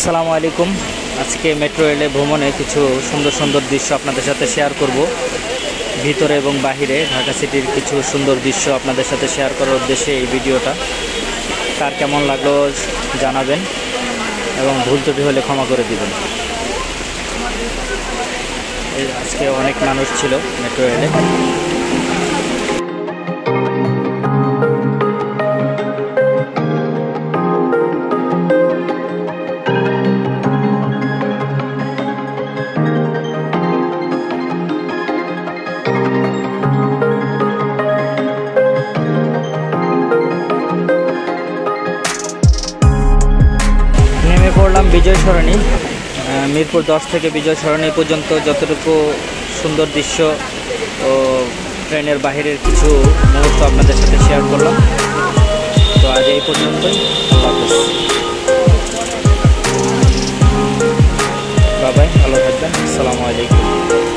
আসসালামু আলাইকুম। আজকে মেট্রো রেলে ভ্রমণে কিছু সুন্দর সুন্দর দৃশ্য আপনাদের সাথে শেয়ার করব। ভিতরে এবং বাহিরে ঢাকা সিটির কিছু সুন্দর দৃশ্য আপনাদের সাথে শেয়ার করার উদ্দেশ্যে এই ভিডিওটা। কার কেমন লাগলো জানাবেন এবং ভুল ত্রুটি হলে ক্ষমা করে দিবেন। আজকে অনেক মানুষ ছিল মেট্রো রেলে। নেমে পড়লাম বিজয় সরণি। মিরপুর 10 থেকে বিজয় সরণি পর্যন্ত যতটুকু সুন্দর দৃশ্য ও ট্রেনের বাহিরের কিছু মুহূর্ত আপনাদের সাথে শেয়ার করলাম। তো আজ এই পর্যন্তই। আল্লাহ হাফেজ। বাই বাই, ভালো থাকবেন। আসসালামু আলাইকুম।